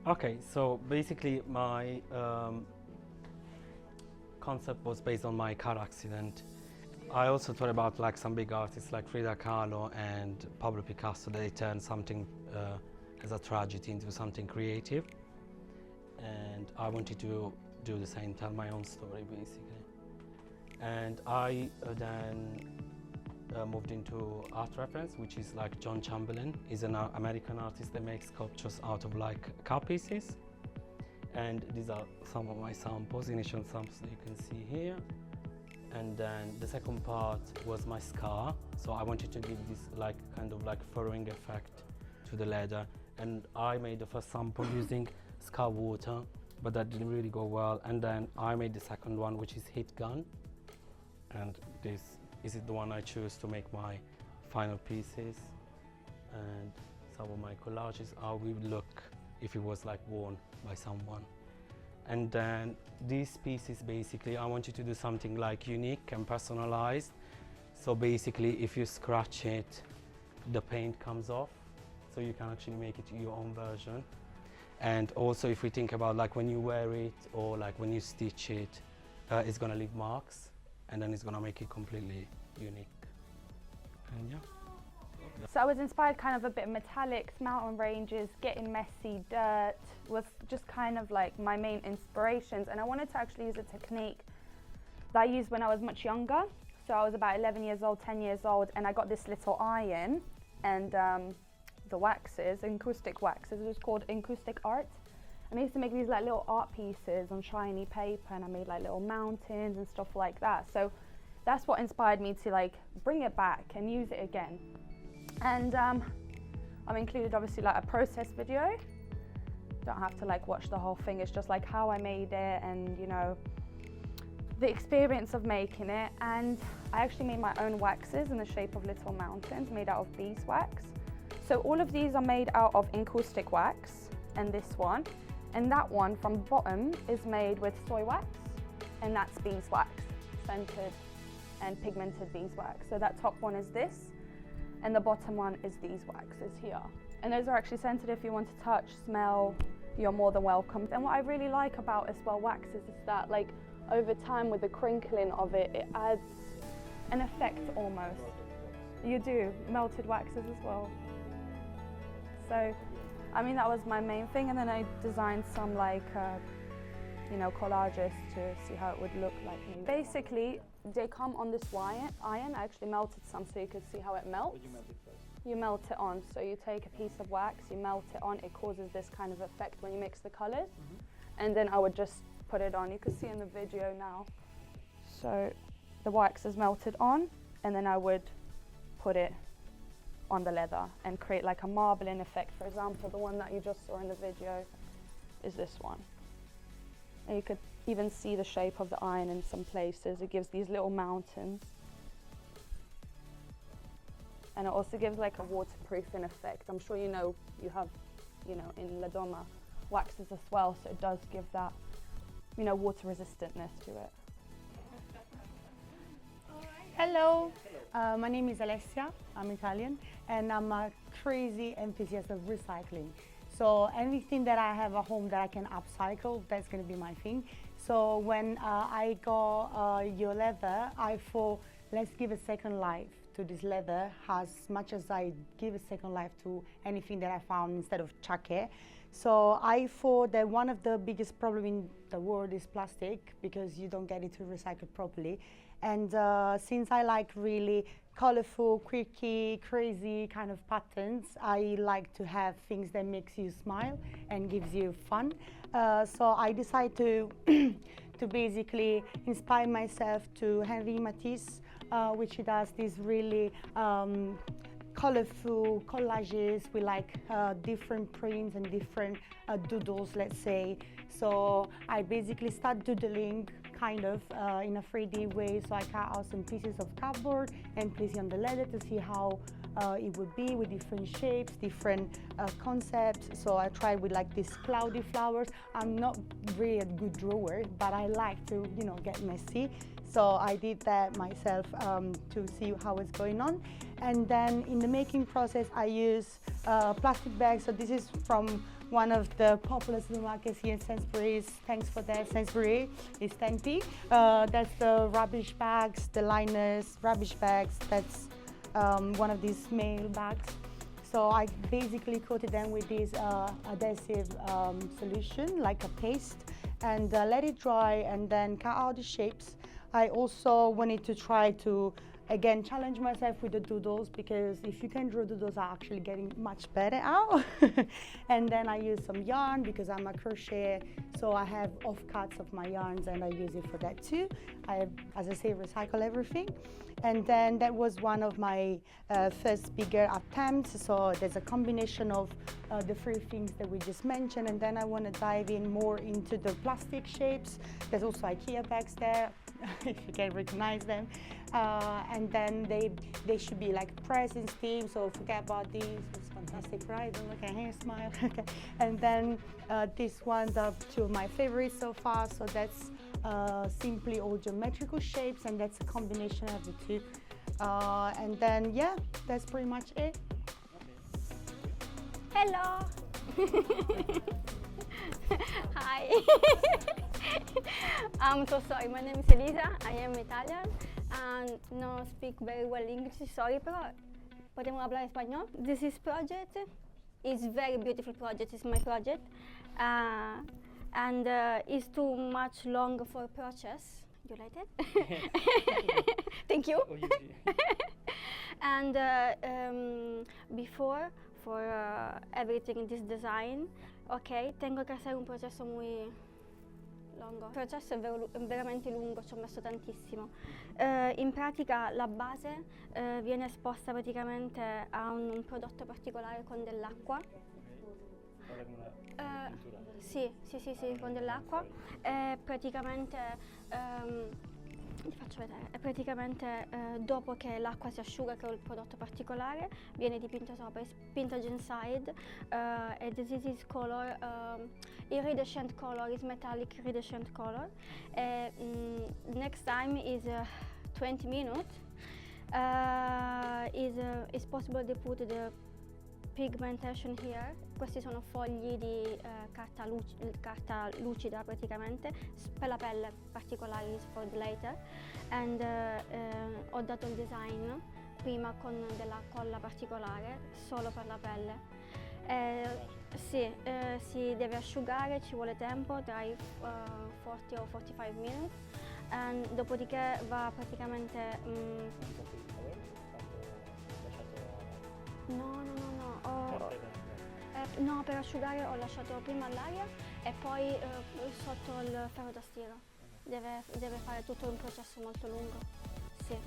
Okay, so basically my concept was based on my car accident. I also thought about like some big artists like Frida Kahlo and Pablo Picasso. They turned something as a tragedy into something creative, and I wanted to do the same, tell my own story basically. And I then moved into art reference, which is like John Chamberlain. He's an American artist that makes sculptures out of like car pieces. And these are some of my samples, initial samples that you can see here. And then the second part was my scar. So I wanted to give this like kind of like furrowing effect to the leather. And I made the first sample using scar water, but that didn't really go well. And then I made the second one, which is heat gun. And this is the one I choose to make my final pieces. And some of my collages, how we would look if it was like worn by someone. And then these pieces, basically, I wanted to do something like unique and personalized. So basically, if you scratch it, the paint comes off. So you can actually make it your own version. And also, if we think about like when you wear it or like when you stitch it, it's gonna leave marks, and then it's gonna make it completely unique. And yeah. So I was inspired kind of a bit of metallics, mountain ranges, getting messy, dirt was just kind of like my main inspirations. And I wanted to actually use a technique that I used when I was much younger. So I was about 11 years old, 10 years old, and I got this little iron and the waxes, acoustic waxes, it was called acoustic art. And I used to make these like little art pieces on shiny paper, and I made like little mountains and stuff like that. So that's what inspired me to like bring it back and use it again. And I've included obviously like a process video. Don't have to like watch the whole thing, it's just like how I made it and you know, the experience of making it. And I actually made my own waxes in the shape of little mountains made out of beeswax. So all of these are made out of encaustic wax, and this one. And that one from the bottom is made with soy wax, and that's beeswax, scented and pigmented beeswax. So that top one is this, and the bottom one is these waxes here. And those are actually scented. If you want to touch, smell, you're more than welcome. And what I really like about as well waxes is that like over time with the crinkling of it, it adds an effect almost. You do, melted waxes as well. So, I mean, that was my main thing, and then I designed some like, you know, collages to see how it would look like. Basically, they come on this iron. I actually melted some so you could see how it melts. You melt it first. You melt it on. So you take a piece of wax, you melt it on. It causes this kind of effect when you mix the colors. And then I would just put it on. You can see in the video now. So the wax is melted on, and then I would put it on the leather and create like a marbling effect. For example, the one that you just saw in the video is this one. And you could even see the shape of the iron in some places. It gives these little mountains. And it also gives like a waterproofing effect. I'm sure you know, you have, you know, in La Doma waxes as well, so it does give that, you know, water resistantness to it. Hello, my name is Alessia, I'm Italian, and I'm a crazy enthusiast of recycling. So anything that I have at home that I can upcycle, that's going to be my thing. So when I got your leather, I thought, let's give a second life to this leather as much as I give a second life to anything that I found instead of chuck it. So I thought that one of the biggest problems in the world is plastic, because you don't get it to recycle properly. And since I like really colorful, quirky, crazy kind of patterns, I like to have things that makes you smile and gives you fun. So I decided to to basically inspire myself to Henri Matisse, which does these really colorful collages with like different prints and different doodles, let's say. So I basically start doodling kind of in a 3D way. So I cut out some pieces of cardboard and place it on the leather to see how it would be with different shapes, different concepts. So I tried with like these cloudy flowers. I'm not really a good drawer, but I like to, you know, get messy. So I did that myself to see how it's going on. And then in the making process, I use plastic bags. So this is from one of the popular supermarkets here in Sainsbury's. Thanks for that, Sainsbury. It's 10p. That's the rubbish bags, the liners, rubbish bags. That's one of these mail bags. So I basically coated them with this adhesive solution, like a paste, and let it dry and then cut out the shapes. I also wanted to try to, again, challenge myself with the doodles, because if you can draw doodles, are actually getting much better out. And then I use some yarn because I'm a crocheter, so I have offcuts of my yarns and I use it for that too. I, as I say, recycle everything. And then that was one of my first bigger attempts. So there's a combination of the three things that we just mentioned, and then I want to dive in more into the plastic shapes. There's also IKEA bags there, if you can recognize them. And then they should be like pressed in steam, so forget about these. It's fantastic, right? Don't look at him, smile. Okay. And then these ones are two of my favorites so far. So that's simply all geometrical shapes, and that's a combination of the two. And then, yeah, that's pretty much it. Hello. Hi. I'm so sorry, my name is Elisa, I am Italian and no speak very well English, sorry, pero podemos hablar español. This is project is very beautiful project, it's my project, and it's too much long for purchase. You like it? Thank you. And before, for everything in this design, ok, tengo que hacer un processo muy lungo. Il processo è veramente lungo, ci ho messo tantissimo. In pratica la base viene esposta praticamente a un prodotto particolare con dell'acqua. Sì, con dell'acqua. Praticamente vi faccio vedere. E praticamente dopo che l'acqua si asciuga con il prodotto particolare viene dipinto sopra, is painted inside, and this is color, iridescent color, is metallic iridescent color. Next time is 20 minutes. Is possible to put the pigmentation here. Questi sono fogli di carta lucida praticamente, per la pelle particolari, for the later. And ho dato il design prima con della colla particolare, solo per la pelle. Sì, si deve asciugare, ci vuole tempo, tra i 40 o 45 minutes. And dopodiché va praticamente... No, per asciugare ho lasciato prima all'aria e poi sotto il ferro da stiro. Deve fare tutto un processo molto lungo. Sì.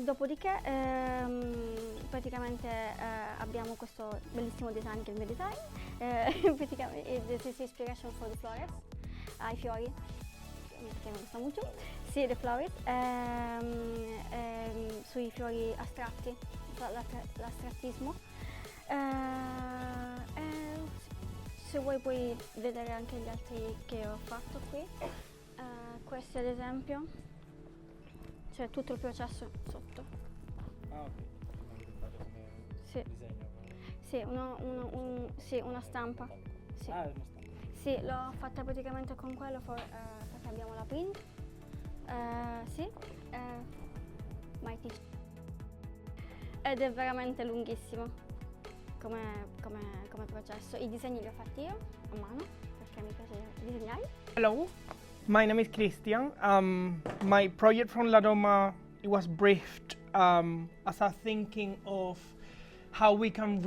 Dopodiché praticamente abbiamo questo bellissimo design che è il mio design. Praticamente this is inspiration for the flowers, ai fiori, che mi gusta molto. Sì, the flowers, sui fiori astratti, l'astrattismo. Se vuoi puoi vedere anche gli altri che ho fatto qui. Questi ad esempio, c'è tutto il processo sotto. Ah, ok. Sì. Disegno. Sì, una stampa. Sì. Ah, è una stampa. Sì, l'ho fatta praticamente con quello perché abbiamo la print. Sì. My teacher. Ed è veramente lunghissimo come processo. I disegni li ho fatti io a mano perché mi piace disegnare. Hello, my name is Christian. My project from La Doma, it was briefed as a thinking of how we can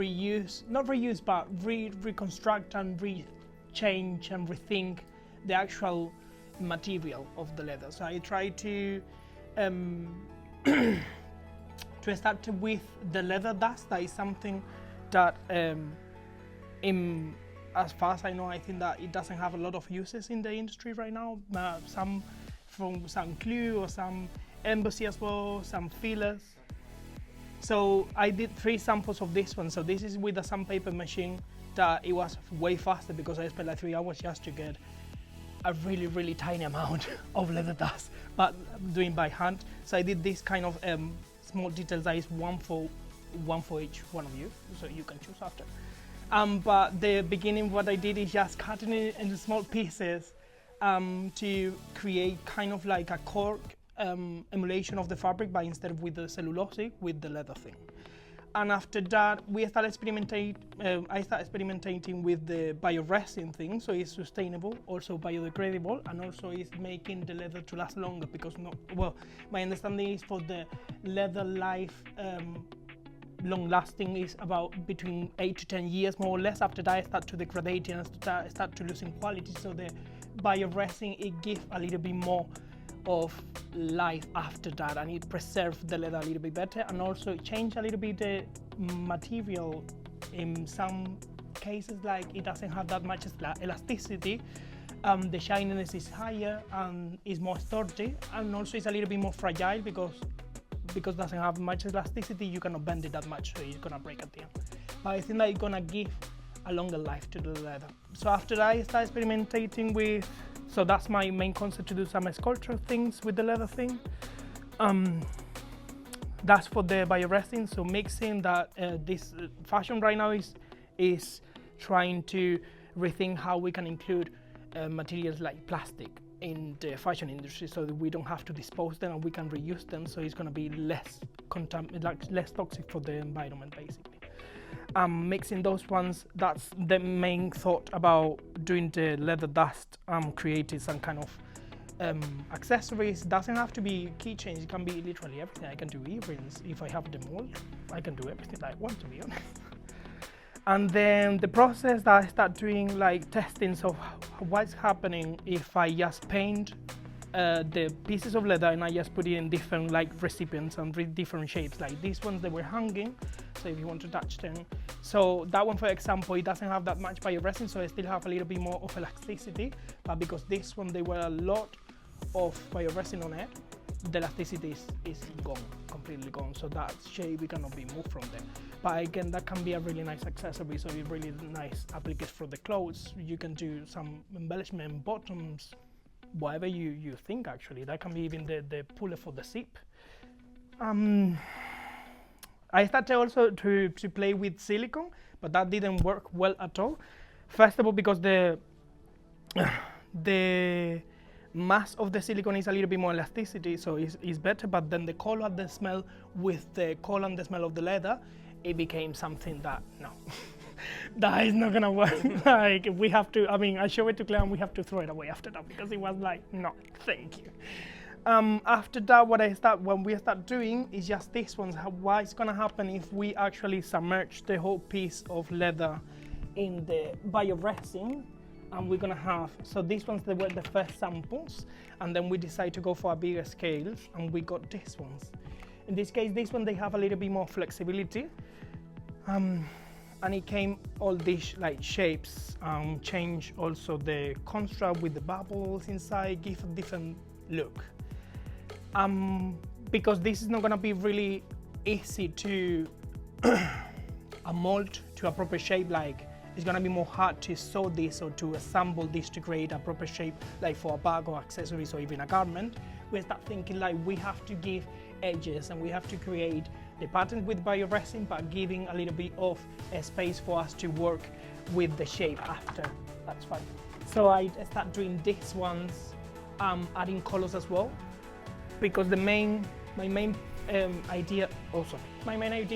not reuse, but reconstruct and change and rethink the actual material of the leather. So I try to start with the leather dust. That is something that as far as I know, I think that it doesn't have a lot of uses in the industry right now. Some from some glue or some embossy as well, some fillers. So I did 3 samples of this one. So this is with a sandpaper machine that it was way faster because I spent like 3 hours just to get a really, really tiny amount of leather dust, but doing by hand. So I did this kind of small details that is one for each one of you, so you can choose after. But the beginning, what I did is just cutting it into small pieces to create kind of like a cork emulation of the fabric, but instead of with the cellulosic, with the leather thing. And after that, I started experimenting with the bioresin thing, so it's sustainable, also biodegradable, and also it's making the leather to last longer, because my understanding is for the leather life, long lasting is about between 8 to 10 years, more or less. After that, I start to degrade and start to losing quality, so the bioresin, it gives a little bit more of life after that, and it preserves the leather a little bit better, and also it change a little bit the material. In some cases, like it doesn't have that much elasticity, the shininess is higher and is more sturdy, and also it's a little bit more fragile because it doesn't have much elasticity. You cannot bend it that much, so it's gonna break at the end. But I think that it's gonna give a longer life to the leather. So after that, I started experimenting with. So that's my main concept, to do some sculpture things with the leather thing. That's for the bioresin. So mixing that, this fashion right now is trying to rethink how we can include materials like plastic in the fashion industry, so that we don't have to dispose them and we can reuse them. So it's going to be less toxic for the environment, basically. Mixing those ones, that's the main thought about doing the leather dust. Creating some kind of accessories. Doesn't have to be keychains, it can be literally everything. I can do earrings if I have the mold. I can do everything I want, to be honest. And then the process that I start doing, like testing, so what's happening if I just paint the pieces of leather and I just put it in different like recipients and different shapes. Like these ones, they were hanging, so if you want to touch them. So that one, for example, it doesn't have that much bioresin, so I still have a little bit more of elasticity, but because this one, there were a lot of bioresin on it, the elasticity is gone, completely gone, so that shape we cannot be moved from there. But again, that can be a really nice accessory, so it's really nice application for the clothes. You can do some embellishment, bottoms, whatever you think, actually. That can be even the puller for the zip. I started also to play with silicone, but that didn't work well at all. First of all, because the mass of the silicone is a little bit more elasticity, so it's better, but then the color and the smell with the color and the smell of the leather, it became something that, no, that is not gonna work. Like, we have to, I mean, I show it to Claire and we have to throw it away after that, because it was like, no, thank you. After that, when we start doing is just this one. What's gonna happen if we actually submerge the whole piece of leather in the bioresin, and we're gonna have, so these ones, they were the first samples, and then we decided to go for a bigger scale, and we got these ones. In this case, this one, they have a little bit more flexibility, and it came all these like shapes, change also the construct with the bubbles inside, give a different look. Because this is not gonna be really easy to mold to a proper shape, like it's gonna be more hard to sew this or to assemble this to create a proper shape, like for a bag or accessories or even a garment. We start thinking like we have to give edges and we have to create the pattern with bioresin, but giving a little bit of a space for us to work with the shape after. That's fine. So I start doing these ones, adding colors as well, because my main idea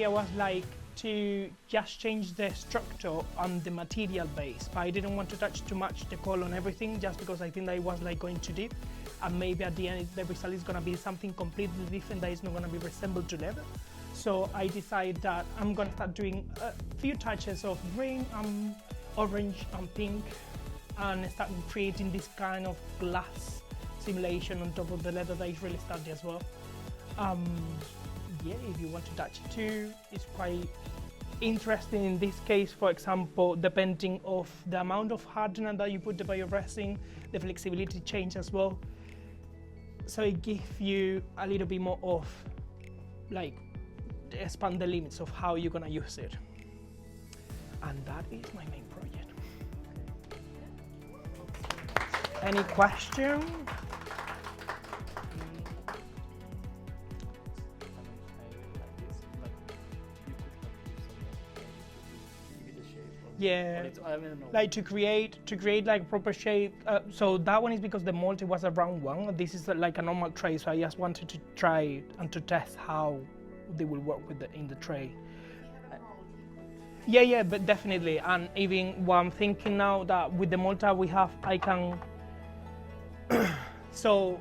was like to just change the structure on the material base, but I didn't want to touch too much the color and everything, just because I think that it was like going too deep, and maybe at the end the result is gonna be something completely different that is not gonna be resembled to leather. So I decided that I'm gonna start doing a few touches of green, orange and pink, and start creating this kind of glass simulation on top of the leather that is really sturdy as well. Yeah, if you want to touch it too, it's quite interesting. In this case, for example, depending of the amount of hardener that you put the bioresin, the flexibility change as well. So it gives you a little bit more of, like, expand the limits of how you're gonna use it. And that is my main project. Any question? Yeah, I don't know. like to create like proper shape. So that one is because the multi was a round one. This is like a normal tray, so I just wanted to try it and to test how they will work with in the tray. Yeah, but definitely. And even what I'm thinking now that with the Malta we have, I can, so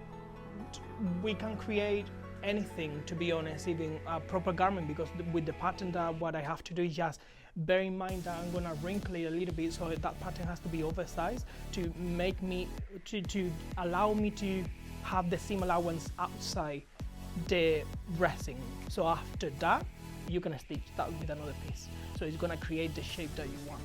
we can create anything, to be honest, even a proper garment, because with the pattern that what I have to do is just bear in mind that I'm gonna wrinkle it a little bit, so that pattern has to be oversized to make me, to allow me to have the seam allowance outside the dressing. So after that, you're gonna stitch that with another piece. So it's gonna create the shape that you want.